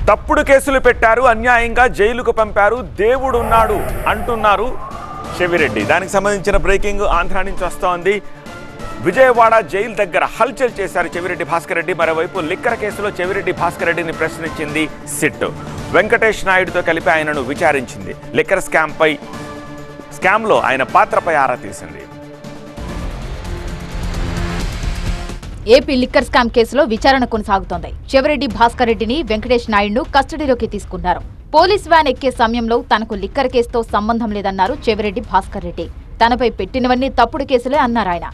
తప్పుడు కేసులు పెట్టారు, అన్యాయంగా జైలుకు పంపారు, దేవుడున్నాడు అంటున్నారు చెవిరెడ్డి. దానికి సంబంధించిన బ్రేకింగ్ ఆంధ్ర నుంచి వస్తోంది. విజయవాడ జైలు దగ్గర హల్చల్ చేశారు చెవిరెడ్డి భాస్కర్ రెడ్డి. మరోవైపు లిక్కర్ కేసులో చెవిరెడ్డి భాస్కర్ రెడ్డిని ప్రశ్నించింది సిట్. వెంకటేష్ నాయుడుతో కలిపి ఆయనను విచారించింది. లిక్కర్ స్కామ్లో ఆయన పాత్రపై ఆరా తీసింది. ఏపీ లిక్కర్ స్కామ్ కేసులో విచారణ కొనసాగుతోంది. చెవిరెడ్డి భాస్కర్ రెడ్డిని వెంకటేష్ నాయుడును కస్టడీలోకి తీసుకున్నారు. పోలీస్ వ్యాన్ ఎక్కే సమయంలో తనకు లిక్కర్ కేసుతో సంబంధం లేదన్నారు చెవిరెడ్డి భాస్కర్ రెడ్డి. తనపై పెట్టినవన్నీ తప్పుడు కేసులే అన్నారు ఆయన.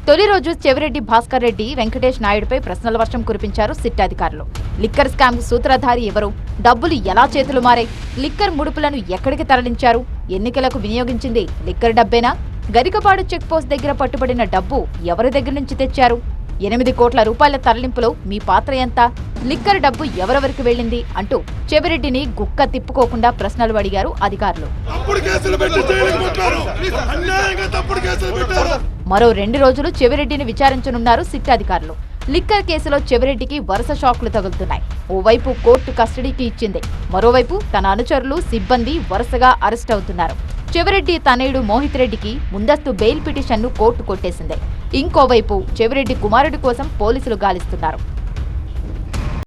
తొలి రోజు చెవిరెడ్డి భాస్కర్ రెడ్డి వెంకటేష్ నాయుడుపై ప్రశ్నల వర్షం కురిపించారు సిట్ అధికారులు. లిక్కర్ స్కామ్ సూత్రధారి ఎవరు, డబ్బులు ఎలా చేతులు మారాయి, లిక్కర్ ముడుపులను ఎక్కడికి తరలించారు, ఎన్నికలకు వినియోగించింది లిక్కర్ డబ్బేనా, గరికపాడు చెక్ పోస్ట్ దగ్గర పట్టుబడిన డబ్బు ఎవరి దగ్గర నుంచి తెచ్చారు, 8 కోట్ల రూపాయల తరలింపులో మీ పాత్ర ఎంత, లిక్కర్ డబ్బు ఎవరెవరికి వెళ్లింది అంటూ చెవిరెడ్డిని గుక్క తిప్పుకోకుండా ప్రశ్నలు అడిగారు అధికారులు. మరో 2 రోజులు చెవిరెడ్డిని విచారించనున్నారు సిట్ అధికారులు. లిక్కర్ కేసులో చెవిరెడ్డికి వరుస షాక్లు తగులుతున్నాయి. ఓవైపు కోర్టు కస్టడీకి ఇచ్చింది, మరోవైపు తన అనుచరులు, సిబ్బంది వరుసగా అరెస్ట్ అవుతున్నారు. చెవిరెడ్డి తనయుడు మోహిత్ రెడ్డికి ముందస్తు బెయిల్ పిటిషన్ను కోర్టు కొట్టేసింది. ఇంకోవైపు చెవిరెడ్డి కుమారుడి కోసం పోలీసులు గాలిస్తున్నారు.